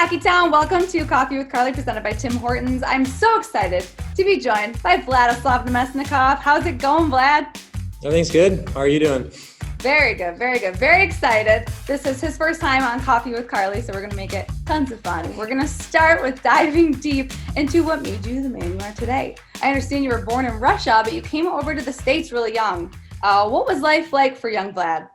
Hockey Town. Welcome to Coffee with Carley, presented by Tim Hortons. I'm so excited to be joined by Vladislav Namestnikov. How's it going, Vlad? Everything's good. How are you doing? Very good, very good. Very excited. This is his first time on Coffee with Carley, so we're going to make it tons of fun. We're going to start with diving deep into what made you the man you are today. I understand you were born in Russia, but you came over to the States really young. What was life like for young Vlad?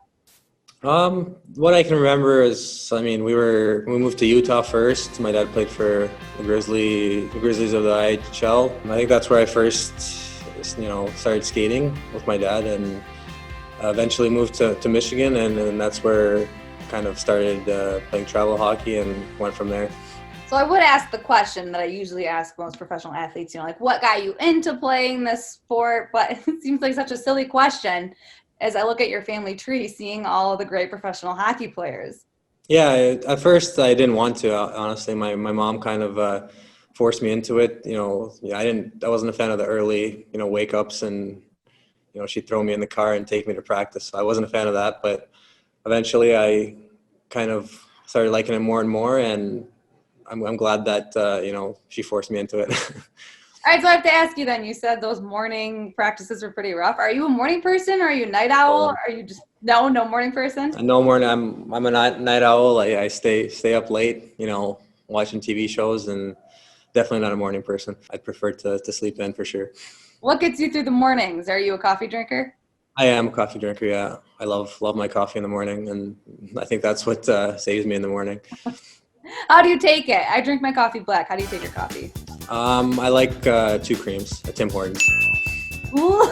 What I can remember is, we moved to Utah first. My dad played for the Grizzlies of the IHL. I think that's where I first, started skating with my dad, and eventually moved to Michigan, and that's where I kind of started playing travel hockey and went from there. So I would ask the question that I usually ask most professional athletes, what got you into playing this sport? But it seems like such a silly question as I look at your family tree, seeing all of the great professional hockey players. Yeah, at first I didn't want to, honestly. My mom kind of forced me into it. I wasn't a fan of the early, wake ups, and she'd throw me in the car and take me to practice. So I wasn't a fan of that, but eventually I kind of started liking it more and more, and I'm glad that, she forced me into it. All right, so I have to ask you then, you said those morning practices were pretty rough. Are you a morning person, or are you a night owl? Or are you just, no morning person? No morning. I'm a night owl. I stay up late, watching TV shows, and definitely not a morning person. I'd prefer to sleep in for sure. What gets you through the mornings? Are you a coffee drinker? I am a coffee drinker, yeah. I love my coffee in the morning, and I think that's what saves me in the morning. How do you take it? I drink my coffee black. How do you take your coffee? I like 2 creams at Tim Hortons. Ooh,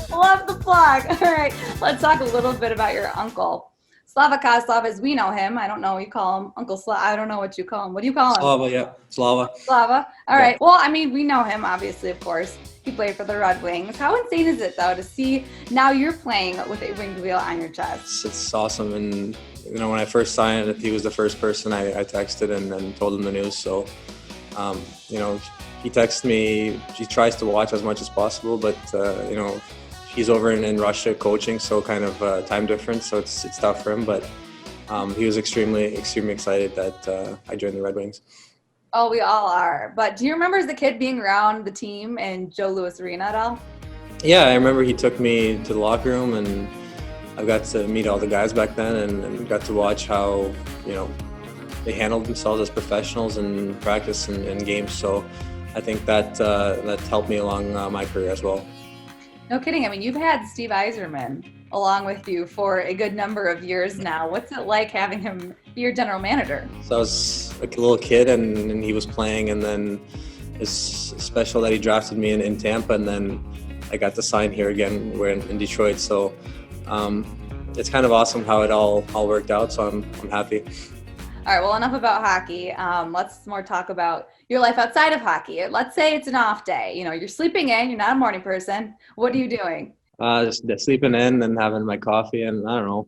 love the plug. All right, let's talk a little bit about your uncle. Slava, as we know him. I don't know, you call him Uncle Slava. I don't know what you call him. What do you call him? Slava, yeah. Slava. All right. Well, we know him, obviously, of course. He played for the Red Wings. How insane is it, though, to see now you're playing with a winged wheel on your chest? It's awesome. And, when I first signed it, he was the first person I texted and told him the news. So, he texts me. He tries to watch as much as possible, but, he's over in Russia coaching, so kind of time difference. So it's tough for him, but he was extremely excited that I joined the Red Wings. Oh, we all are. But do you remember as a kid being around the team in Joe Louis Arena at all? Yeah, I remember he took me to the locker room, and I got to meet all the guys back then, and got to watch how, they handled themselves as professionals in practice and games. So I think that helped me along my career as well. No kidding. You've had Steve Yzerman along with you for a good number of years now. What's it like having him be your general manager? So I was a little kid, and he was playing, and then it's special that he drafted me in Tampa, and then I got to sign here again. We're in Detroit, so it's kind of awesome how it all worked out. So I'm happy. All right, well, enough about hockey. Let's more talk about your life outside of hockey. Let's say it's an off day. You're sleeping in. You're not a morning person. What are you doing? Just sleeping in and having my coffee, and I don't know.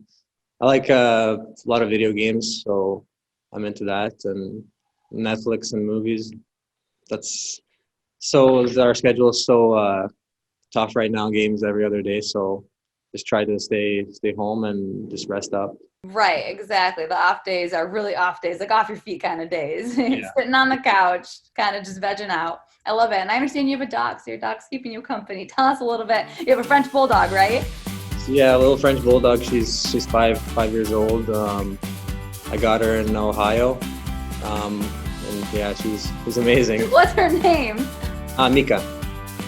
I like a lot of video games, so I'm into that, and Netflix and movies. Our schedule is so tough right now. Games every other day, so just try to stay home and just rest up. Right, exactly. The off days are really off days, like off your feet kind of days. Yeah. Sitting on the couch, kind of just vegging out. I love it. And I understand you have a dog, so your dog's keeping you company. Tell us a little bit. You have a French bulldog, right? Yeah, a little French bulldog. She's 5 years old. I got her in Ohio. And yeah, she's amazing. What's her name? Mika.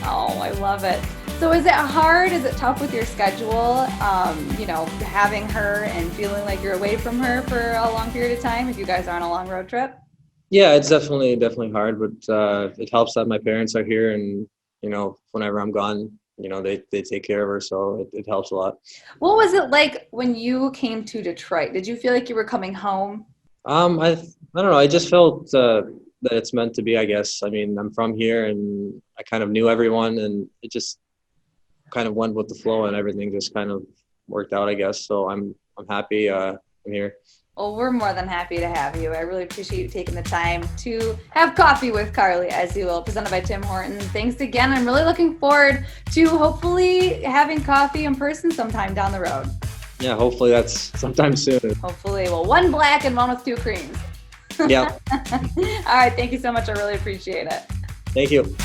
Oh, I love it. So is it hard? Is it tough with your schedule, having her and feeling like you're away from her for a long period of time if you guys are on a long road trip? Yeah, it's definitely hard, but it helps that my parents are here, and, whenever I'm gone, they take care of her, so it helps a lot. What was it like when you came to Detroit? Did you feel like you were coming home? I don't know. I just felt that it's meant to be, I guess. I'm from here, and I kind of knew everyone, and it just kind of went with the flow, and everything just kind of worked out, I guess. So I'm happy I'm here. Well, we're more than happy to have you. I really appreciate you taking the time to have coffee with Carley, as you will, presented by Tim Hortons. Thanks again. I'm really looking forward to hopefully having coffee in person sometime down the road. Yeah, hopefully that's sometime soon. Hopefully. Well, 1 black and 1 with 2 creams. Yeah. All right. Thank you so much. I really appreciate it. Thank you.